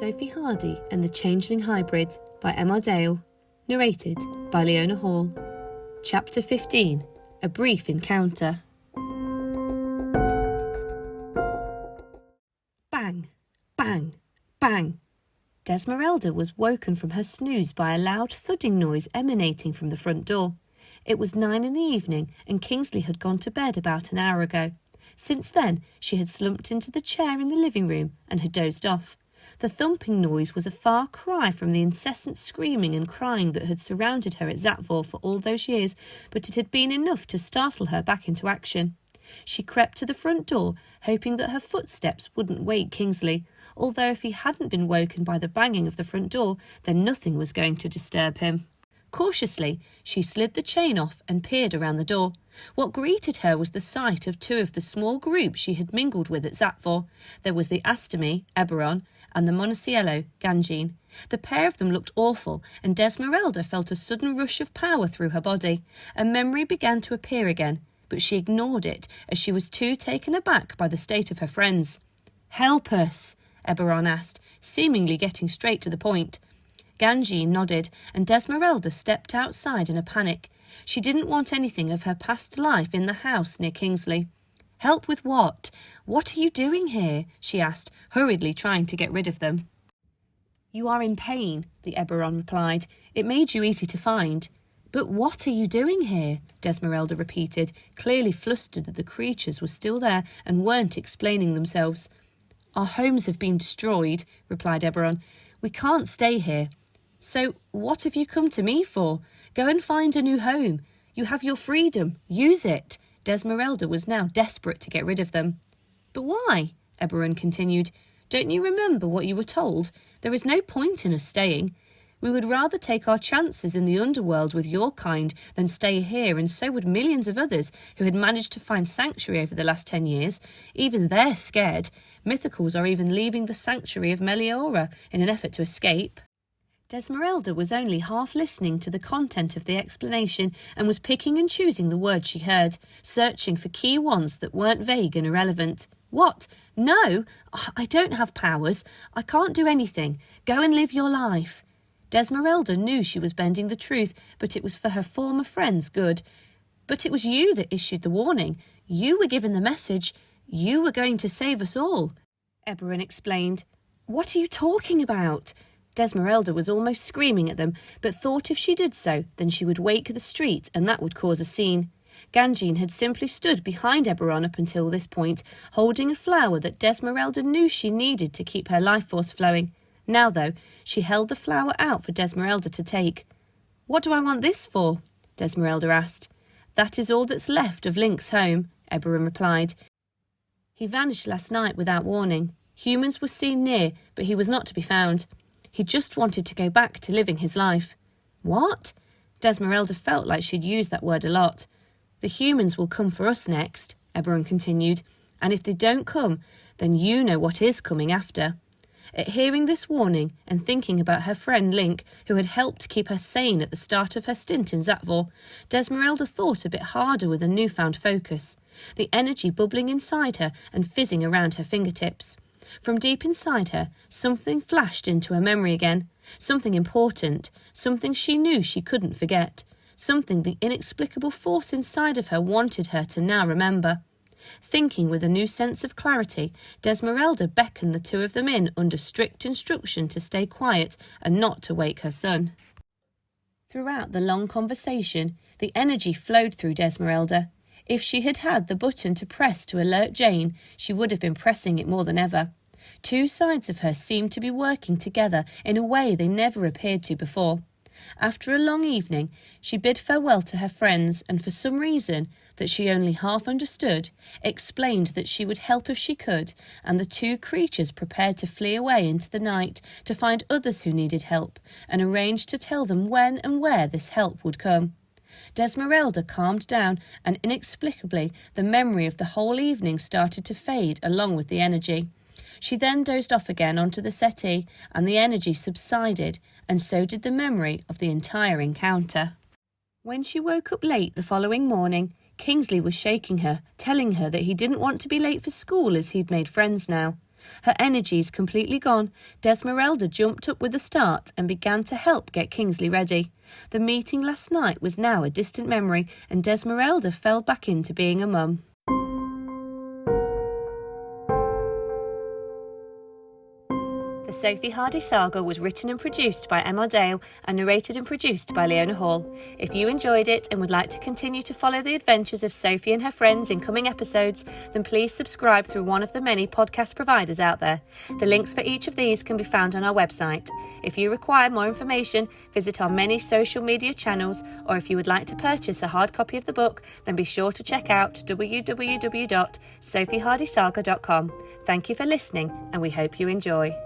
Sophie Hardy and the Changeling Hybrid by M.R. Dale, narrated by Leona Hall. Chapter 15, A Brief Encounter. Bang, bang, bang. Desmeralda was woken from her snooze by a loud thudding noise emanating from the front door. It was 9 p.m, and Kingsley had gone to bed about an hour ago. Since then, she had slumped into the chair in the living room and had dozed off. The thumping noise was a far cry from the incessant screaming and crying that had surrounded her at Zatvor for all those years, but it had been enough to startle her back into action. She crept to the front door, hoping that her footsteps wouldn't wake Kingsley, although if he hadn't been woken by the banging of the front door, then nothing was going to disturb him. Cautiously, she slid the chain off and peered around the door. What greeted her was the sight of two of the small groups she had mingled with at Zatvor. There was the Astami, Eberron, and the Monosiello, Ganjin. The pair of them looked awful, and Desmeralda felt a sudden rush of power through her body. A memory began to appear again, but she ignored it as she was too taken aback by the state of her friends. "Help us," Eberron asked, seemingly getting straight to the point. Ganjin nodded, and Desmeralda stepped outside in a panic. She didn't want anything of her past life in the house near Kingsley. "Help with what? What are you doing here?" she asked, hurriedly trying to get rid of them. "You are in pain," the Eberron replied. "It made you easy to find." "But what are you doing here?" Desmeralda repeated, clearly flustered that the creatures were still there and weren't explaining themselves. "Our homes have been destroyed," replied Eberron. "We can't stay here." "So what have you come to me for? Go and find a new home. You have your freedom. Use it." Desmeralda was now desperate to get rid of them. "But why?" Eberron continued. "Don't you remember what you were told? There is no point in us staying. We would rather take our chances in the underworld with your kind than stay here, and so would millions of others who had managed to find sanctuary over the last 10 years. Even they're scared. Mythicals are even leaving the sanctuary of Meliora in an effort to escape." Desmeralda was only half listening to the content of the explanation and was picking and choosing the words she heard, searching for key ones that weren't vague and irrelevant. "What? No! I don't have powers. I can't do anything. Go and live your life." Desmeralda knew she was bending the truth, but it was for her former friend's good. "But it was you that issued the warning. You were given the message. You were going to save us all," Eberron explained. "What are you talking about?" Desmeralda was almost screaming at them, but thought if she did so, then she would wake the street, and that would cause a scene. Ganjin had simply stood behind Eberron up until this point, holding a flower that Desmeralda knew she needed to keep her life force flowing. Now, though, she held the flower out for Desmeralda to take. "What do I want this for?" Desmeralda asked. "That is all that's left of Link's home," Eberron replied. "He vanished last night without warning. Humans were seen near, but he was not to be found. He just wanted to go back to living his life." "What?" Desmeralda felt like she'd used that word a lot. "The humans will come for us next," Eberron continued, "and if they don't come, then you know what is coming after." At hearing this warning and thinking about her friend Link, who had helped keep her sane at the start of her stint in Zatvor, Desmeralda thought a bit harder with a newfound focus, the energy bubbling inside her and fizzing around her fingertips. From deep inside her, something flashed into her memory again, something important, something she knew she couldn't forget, something the inexplicable force inside of her wanted her to now remember. Thinking with a new sense of clarity, Desmeralda beckoned the two of them in under strict instruction to stay quiet and not to wake her son. Throughout the long conversation, the energy flowed through Desmeralda. If she had had the button to press to alert Jane, she would have been pressing it more than ever. Two sides of her seemed to be working together in a way they never appeared to before. After a long evening, she bid farewell to her friends and for some reason that she only half understood, explained that she would help if she could, and the two creatures prepared to flee away into the night to find others who needed help, and arranged to tell them when and where this help would come. Desmeralda calmed down, and inexplicably the memory of the whole evening started to fade along with the energy. She then dozed off again onto the settee, and the energy subsided, and so did the memory of the entire encounter. When she woke up late the following morning, Kingsley was shaking her, telling her that he didn't want to be late for school as he'd made friends now. Her energies completely gone, Desmeralda jumped up with a start and began to help get Kingsley ready. The meeting last night was now a distant memory, and Desmeralda fell back into being a mum. The Sophie Hardy saga was written and produced by Emma Dale and narrated and produced by Leona Hall. If you enjoyed it and would like to continue to follow the adventures of Sophie and her friends in coming episodes, then please subscribe through one of the many podcast providers out there. The links for each of these can be found on our website. If you require more information, visit our many social media channels, or if you would like to purchase a hard copy of the book, then be sure to check out www.sophiehardysaga.com. Thank you for listening, and we hope you enjoy.